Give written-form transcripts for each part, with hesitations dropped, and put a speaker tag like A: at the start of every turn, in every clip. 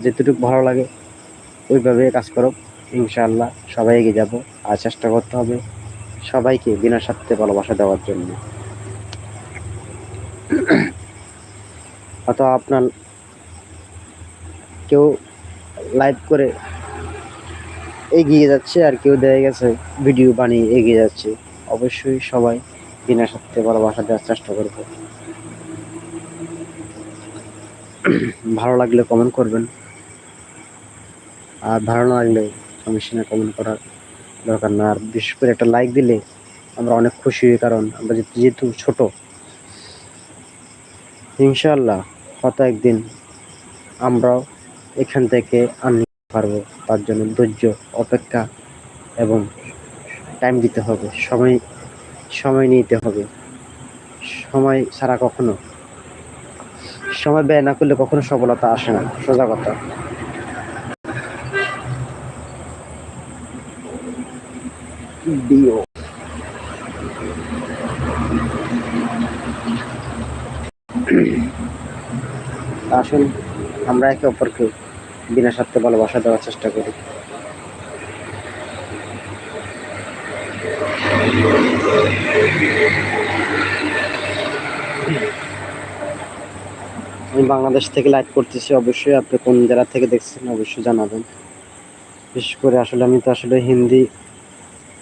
A: যেতটুকু ভালো লাগে ওইভাবে কাজ করো, ইনশাআল্লাহ সবাই এগিয়ে যাব। আর চেষ্টা করতে হবে সবাইকে বিনা স্বার্থে ভালোবাসা দেওয়ার জন্য। হয়তো আপনার কেউ লাইভ করে এগিয়ে যাচ্ছে, আর কেউ দেখা গেছে ভিডিও বানিয়ে এগিয়ে যাচ্ছে। অবশ্যই সবাই বিনা স্বার্থে ভালোবাসা দেওয়ার চেষ্টা করব। ভালো লাগলে কমেন্ট করবেন, আর ভালো না লাগলে সমস্যা না, কমেন্ট করার দরকার না। আর বিশেষ করে একটা লাইক দিলে আমরা অনেক খুশি হই, কারণ আমরা যেহেতু ছোট, ইনশাআল্লাহ হয়তো একদিন আমরাও এখান থেকে আনতে পারবো। তার জন্য ধৈর্য, অপেক্ষা এবং টাইম দিতে হবে, সময় নিতে হবে। সময় ছাড়া কখনো, সময় ব্যয় না করলে কখনো সফলতা আসে না, সোজা কথা। আসুন আমরা একে অপরকে বিনা স্বার্থে ভালোবাসা দেওয়ার চেষ্টা করি। আমি বাংলাদেশ থেকে লাইভ করতেছি, অবশ্যই আপনি কোন জেলা থেকে দেখছেন অবশ্যই জানাবেন। বিশেষ করে আসলে আমি তো আসলে হিন্দি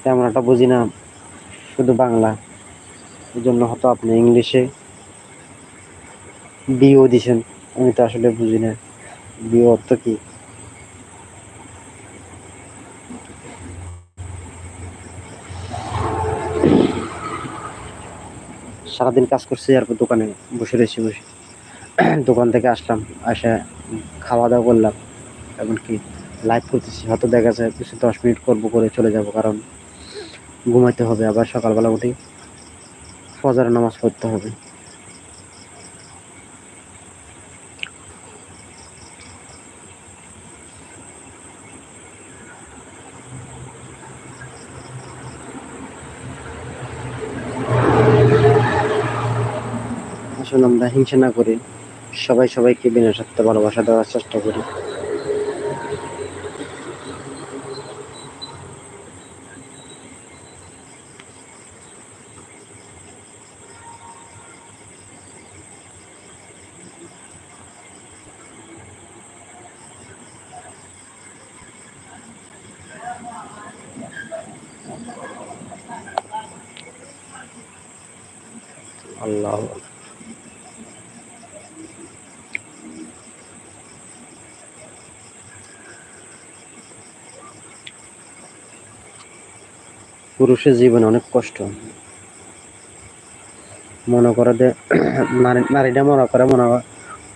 A: তেমন একটা বুঝি না, শুধু বাংলা। এই জন্য হয়তো আপনি ইংলিশে বিও দিছেন, আমি তো আসলে বুঝি না বিও অর্থ কি। সারাদিন কাজ করছি, এরপর দোকানে বসে রয়েছি, দোকান থেকে আসলাম, আসে খাওয়া দাওয়া করলাম, এমনকি লাইভ করতেছি। হয়তো দেখা যায় কিছু 10 মিনিট করবো, করে চলে যাব, কারণ ঘুমাইতে হবে, আবার সকালবেলা উঠে ফজরের নামাজ পড়তে হবে। আসলে আমরা হিংসা না করি, সবাইকে বিনা স্বার্থে ভালোবাসা দেওয়ার চেষ্টা করি। আল্লাহ, পুরুষের জীবনে অনেক কষ্ট। মনে করে যে নারীরা মনে করে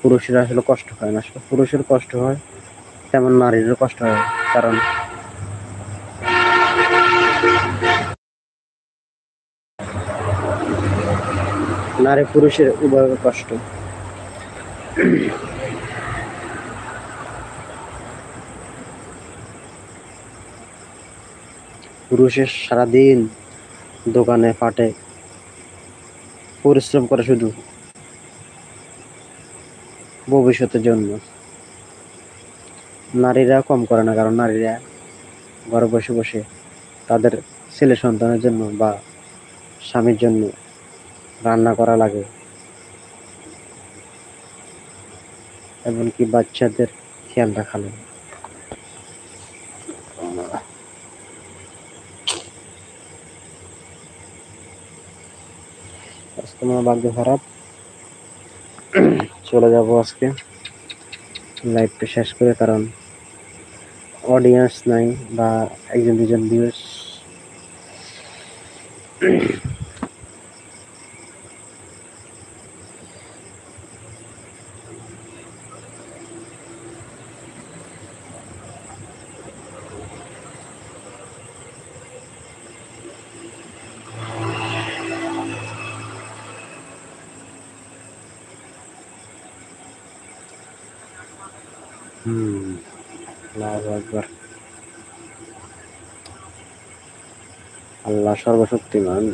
A: পুরুষের আসলে কষ্ট হয় না, আসলে পুরুষের কষ্ট হয় তেমন নারীরও কষ্ট হয়। কারণ নারী পুরুষের উভয় কষ্ট। পুরুষের সারাদিন দোকানে পাটে পরিশ্রম করে শুধু ভবিষ্যতের জন্য। নারীরা কম করে না, কারণ নারীরা ঘরে বসে বসে তাদের ছেলে সন্তানের জন্য বা স্বামীর জন্য রান্না করা লাগে, এমনকি বাচ্চাদের খেয়াল রাখা লাগে। আজকে আমার ভাগ্য খারাপ, চলে যাব আজকে লাইভটা শেষ করে, কারণ অডিয়েন্স নাই বা একজন দুজন ভিউয়ার্স। আল্লাহু আকবার। আল্লাহ সর্বশক্তিমান।